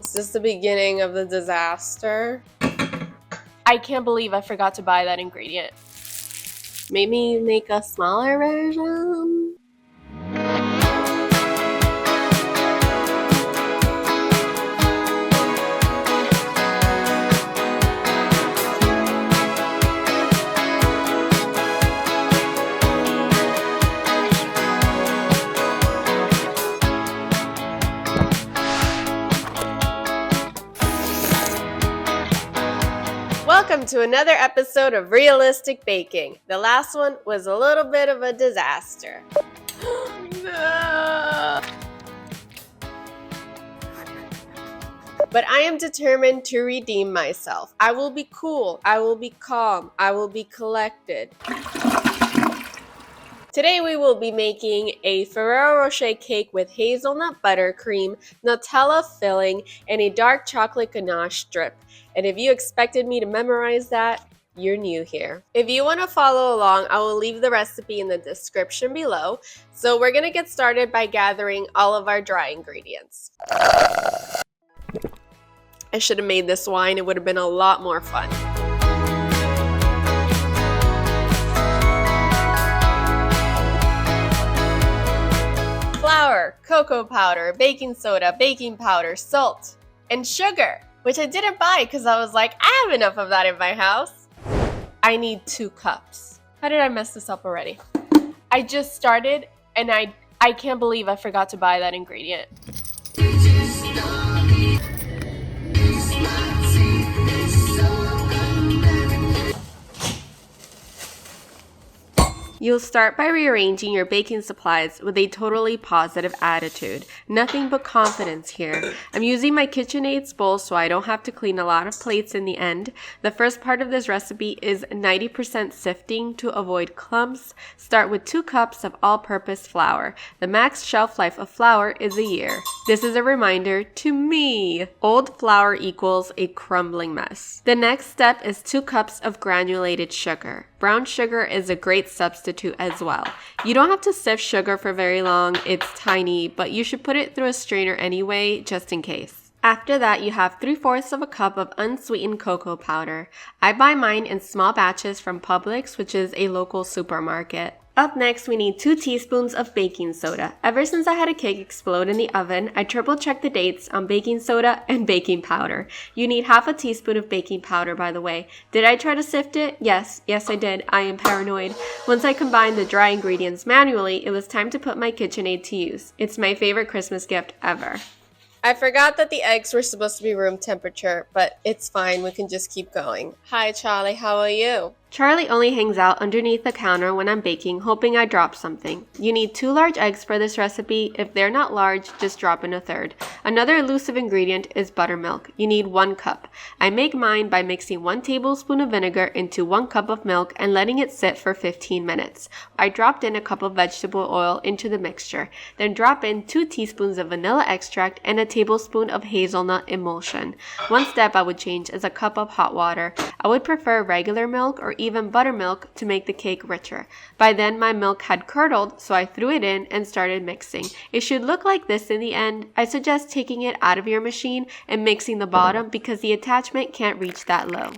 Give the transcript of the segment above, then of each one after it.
Is this the beginning of the disaster? I can't believe I forgot to buy that ingredient. Maybe make a smaller version? Welcome to another episode of Realistic Baking. The last one was a little bit of a disaster. But I am determined to redeem myself. I will be cool, I will be calm, I will be collected. Today we will be making a Ferrero-Rocher cake with hazelnut buttercream, Nutella filling, and a dark chocolate ganache strip. And if you expected me to memorize that, you're new here. If you want to follow along, I will leave the recipe in the description below. So we're going to get started by gathering all of our dry ingredients. I should have made this wine. It would have been a lot more fun. Flour, cocoa powder, baking soda, baking powder, salt, and sugar, which I didn't buy because I was like, I have enough of that in my house. I need 2 cups. How did I mess this up already? I just started and I can't believe I forgot to buy that ingredient. You'll start by rearranging your baking supplies with a totally positive attitude. Nothing but confidence here. I'm using my KitchenAid's bowl so I don't have to clean a lot of plates in the end. The first part of this recipe is 90% sifting to avoid clumps. Start with 2 cups of all-purpose flour. The max shelf life of flour is a year. This is a reminder to me. Old flour equals a crumbling mess. The next step is 2 cups of granulated sugar. Brown sugar is a great substitute as well. You don't have to sift sugar for very long, it's tiny, but you should put it through a strainer anyway, just in case. After that, you have 3/4 of a cup of unsweetened cocoa powder. I buy mine in small batches from Publix, which is a local supermarket. Up next, we need 2 teaspoons of baking soda. Ever since I had a cake explode in the oven, I triple-checked the dates on baking soda and baking powder. You need 1/2 teaspoon of baking powder, by the way. Did I try to sift it? Yes, I did. I am paranoid. Once I combined the dry ingredients manually, it was time to put my KitchenAid to use. It's my favorite Christmas gift ever. I forgot that the eggs were supposed to be room temperature, but it's fine. We can just keep going. Hi, Charlie. How are you? Charlie only hangs out underneath the counter when I'm baking, hoping I drop something. You need 2 large eggs for this recipe. If they're not large, just drop in a third. Another elusive ingredient is buttermilk. You need 1 cup. I make mine by mixing 1 tablespoon of vinegar into 1 cup of milk and letting it sit for 15 minutes. I dropped in a cup of vegetable oil into the mixture. Then drop in 2 teaspoons of vanilla extract and a tablespoon of hazelnut emulsion. One step I would change is a cup of hot water. I would prefer regular milk or even buttermilk to make the cake richer. By then my milk had curdled, so I threw it in and started mixing. It should look like this in the end. I suggest taking it out of your machine and mixing the bottom because the attachment can't reach that low.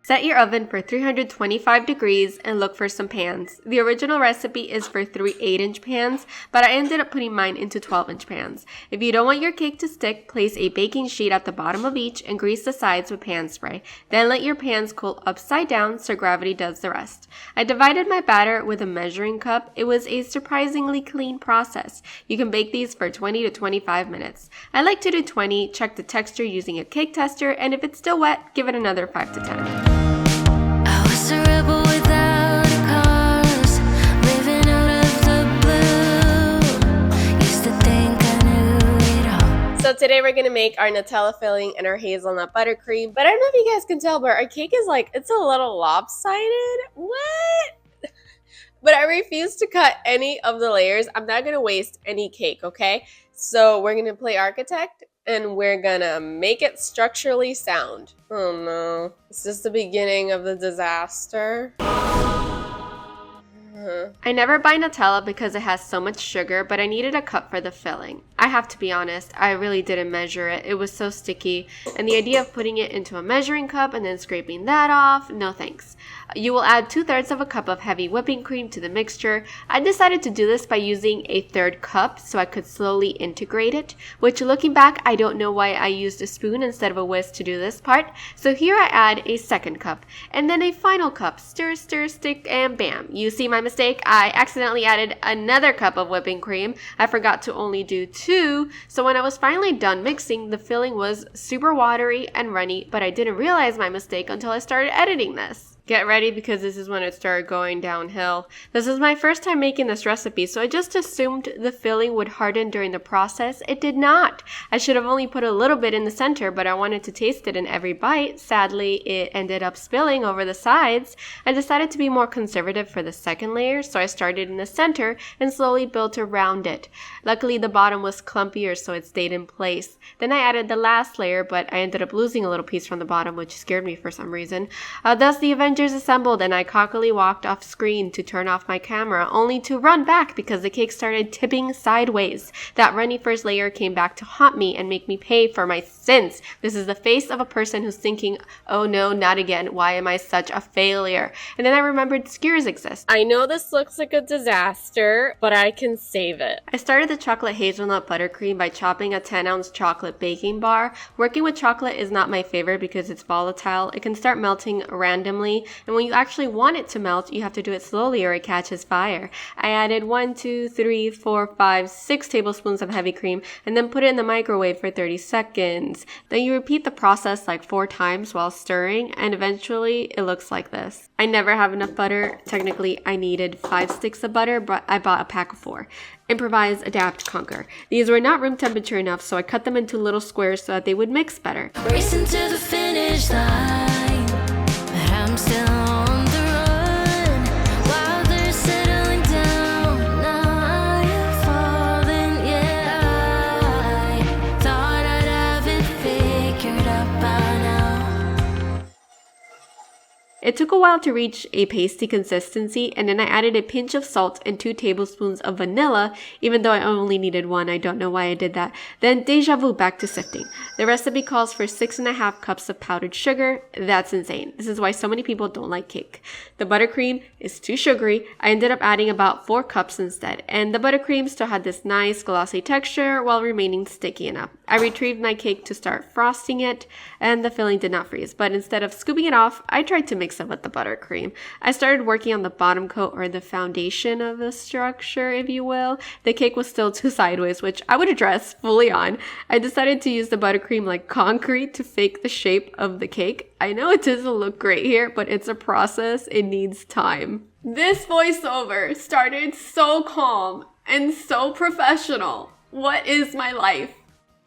Set your oven for 325 degrees and look for some pans. The original recipe is for 3 8-inch pans, but I ended up putting mine into 12-inch pans. If you don't want your cake to stick, place a baking sheet at the bottom of each and grease the sides with pan spray. Then let your pans cool upside down so gravity does the rest. I divided my batter with a measuring cup. It was a surprisingly clean process. You can bake these for 20 to 25 minutes. I like to do 20, check the texture using a cake tester, and if it's still wet, give it another 5 to 10. A rebel without a cause, living out of the blue. Used to think I knew it all. So today we're gonna make our Nutella filling and our hazelnut buttercream. But I don't know if you guys can tell, but our cake is like, it's a little lopsided. What? But I refuse to cut any of the layers. I'm not gonna waste any cake, okay? So we're gonna play architect and we're gonna make it structurally sound. Oh no. Is this the beginning of the disaster? I never buy Nutella because it has so much sugar, but I needed a cup for the filling. I have to be honest, I really didn't measure it. It was so sticky, and the idea of putting it into a measuring cup and then scraping that off, no thanks. You will add 2/3 of a cup of heavy whipping cream to the mixture. I decided to do this by using a 1/3 cup so I could slowly integrate it, which looking back, I don't know why I used a spoon instead of a whisk to do this part. So here I add a 2nd cup, and then a final cup. Stir, stir, stick, and bam. You see my mistake? I accidentally added another cup of whipping cream. I forgot to only do 2, so when I was finally done mixing, the filling was super watery and runny, but I didn't realize my mistake until I started editing this. Get ready because this is when it started going downhill. This is my first time making this recipe, so I just assumed the filling would harden during the process. It did not. I should have only put a little bit in the center, but I wanted to taste it in every bite. Sadly, it ended up spilling over the sides. I decided to be more conservative for the 2nd layer, so I started in the center and slowly built around it. Luckily, the bottom was clumpier, so it stayed in place. Then I added the last layer, but I ended up losing a little piece from the bottom, which scared me for some reason. Thus, the Avengers assembled, and I cockily walked off screen to turn off my camera, only to run back because the cake started tipping sideways. That runny first layer came back to haunt me and make me pay for my sins. This is the face of a person who's thinking, oh no, not again. Why am I such a failure? And then I remembered skewers exist. I know this looks like a disaster, but I can save it. I started the chocolate hazelnut buttercream by chopping a 10-ounce chocolate baking bar. Working with chocolate is not my favorite because it's volatile. It can start melting randomly, and when you actually want it to melt, you have to do it slowly or it catches fire. I added 1, 2, 3, 4, 5, 6 tablespoons of heavy cream and then put it in the microwave for 30 seconds. Then you repeat the process like 4 times while stirring, and eventually it looks like this. I never have enough butter. Technically, I needed 5 sticks of butter, but I bought a pack of 4. Improvise, adapt, conquer. These were not room temperature enough, so I cut them into little squares so that they would mix better. Racing to the finish line, but I'm still on the run. While they're settling down, now you're falling. Yeah, I thought I'd have it figured out by now. It took a while to reach a pasty consistency, and then I added a pinch of salt and 2 tablespoons of vanilla, even though I only needed 1. I don't know why I did that. Then deja vu, back to sifting. The recipe calls for 6.5 cups of powdered sugar. That's insane. This is why so many people don't like cake. The buttercream is too sugary. I ended up adding about 4 cups instead, and the buttercream still had this nice glossy texture while remaining sticky enough. I retrieved my cake to start frosting it, and the filling did not freeze, but instead of scooping it off, I tried to mix it with the buttercream. I started working on the bottom coat, or the foundation of the structure, if you will. The cake was still too sideways, which I would address fully on. I decided to use the buttercream like concrete to fake the shape of the cake. I know it doesn't look great here, but it's a process. It needs time. This voiceover started so calm and so professional. What is my life?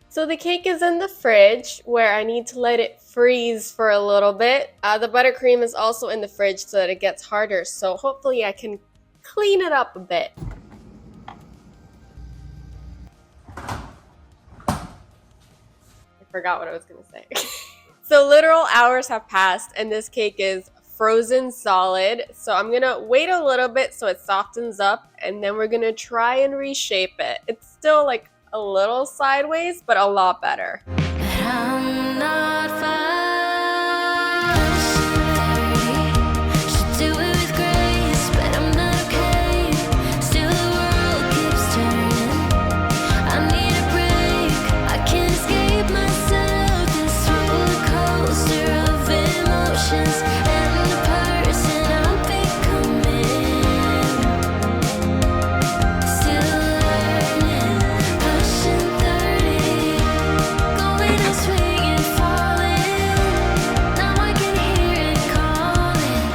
So the cake is in the fridge where I need to let it freeze for a little bit. The buttercream is also in the fridge so that it gets harder. So hopefully I can clean it up a bit. I forgot what I was going to say. So literal hours have passed and this cake is frozen solid. So I'm going to wait a little bit so it softens up and then we're going to try and reshape it. It's still like a little sideways, but a lot better. But I'm not fast. 30, should do it with grace, but I'm not okay. Still the world keeps turning. I need a break. I can't escape myself. This roller coaster of emotions and the person I'm becoming. Still learning, pushing 30, going out swinging, falling. Now I can hear it calling,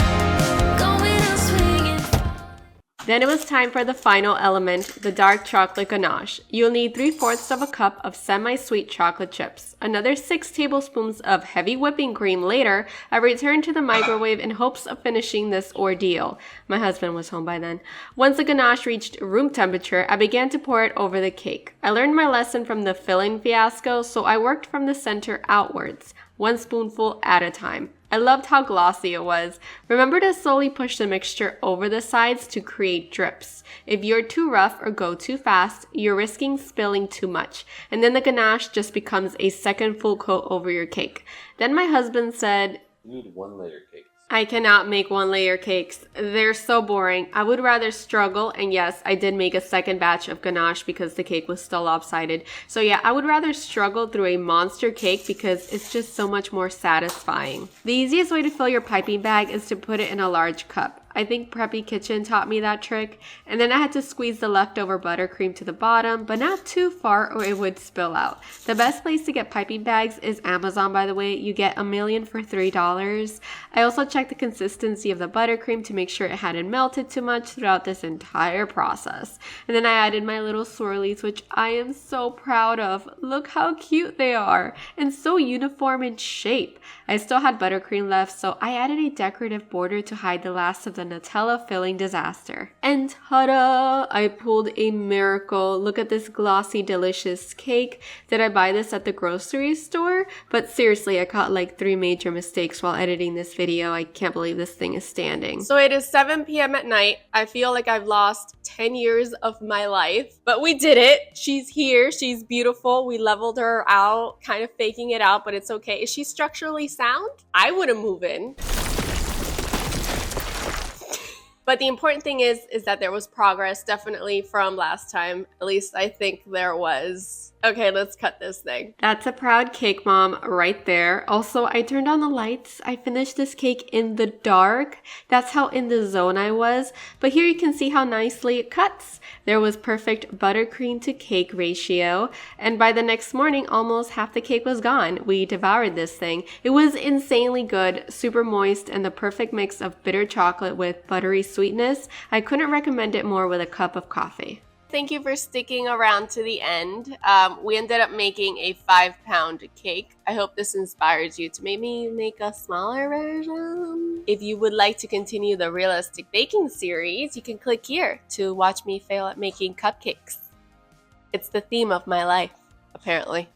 going out swinging, falling. Then it was time for the final element, the dark chocolate ganache. You'll need 3/4 of a cup of semi-sweet chocolate chips. Another 6 tablespoons of heavy whipping cream later, I returned to the microwave in hopes of finishing this ordeal. My husband was home by then. Once the ganache reached room temperature, I began to pour it over the cake. I learned my lesson from the filling fiasco, so I worked from the center outwards, 1 spoonful at a time. I loved how glossy it was. Remember to slowly push the mixture over the sides to create drips. If you're too rough or go too fast, you're risking spilling too much, and then the ganache just becomes a second full coat over your cake. Then my husband said, "You need one layer cake." I cannot make one layer cakes. They're so boring. I would rather struggle, and yes, I did make a second batch of ganache because the cake was still lopsided. So yeah, I would rather struggle through a monster cake because it's just so much more satisfying. The easiest way to fill your piping bag is to put it in a large cup. I think Preppy Kitchen taught me that trick. And then I had to squeeze the leftover buttercream to the bottom, but not too far or it would spill out. The best place to get piping bags is Amazon, by the way. You get a million for $3. I also checked the consistency of the buttercream to make sure it hadn't melted too much throughout this entire process. And then I added my little swirlies, which I am so proud of. Look how cute they are and so uniform in shape. I still had buttercream left, so I added a decorative border to hide the last of the Nutella filling disaster. And ta-da! I pulled a miracle. Look at this glossy, delicious cake. Did I buy this at the grocery store? But seriously, I caught like 3 major mistakes while editing this video. I can't believe this thing is standing. So it is 7 p.m. at night. I feel like I've lost 10 years of my life, but we did it. She's here. She's beautiful. We leveled her out, kind of faking it out, but it's okay. Is she structurally sound? I wouldn't move in. But the important thing is that there was progress, definitely from last time. At least I think there was. Okay, let's cut this thing. That's a proud cake mom right there. Also, I turned on the lights. I finished this cake in the dark. That's how in the zone I was. But here you can see how nicely it cuts. There was perfect buttercream to cake ratio. And by the next morning, almost half the cake was gone. We devoured this thing. It was insanely good, super moist, and the perfect mix of bitter chocolate with buttery sweetness. I couldn't recommend it more with a cup of coffee. Thank you for sticking around to the end. We ended up making a 5-pound cake. I hope this inspires you to maybe make a smaller version. If you would like to continue the realistic baking series, you can click here to watch me fail at making cupcakes. It's the theme of my life, apparently.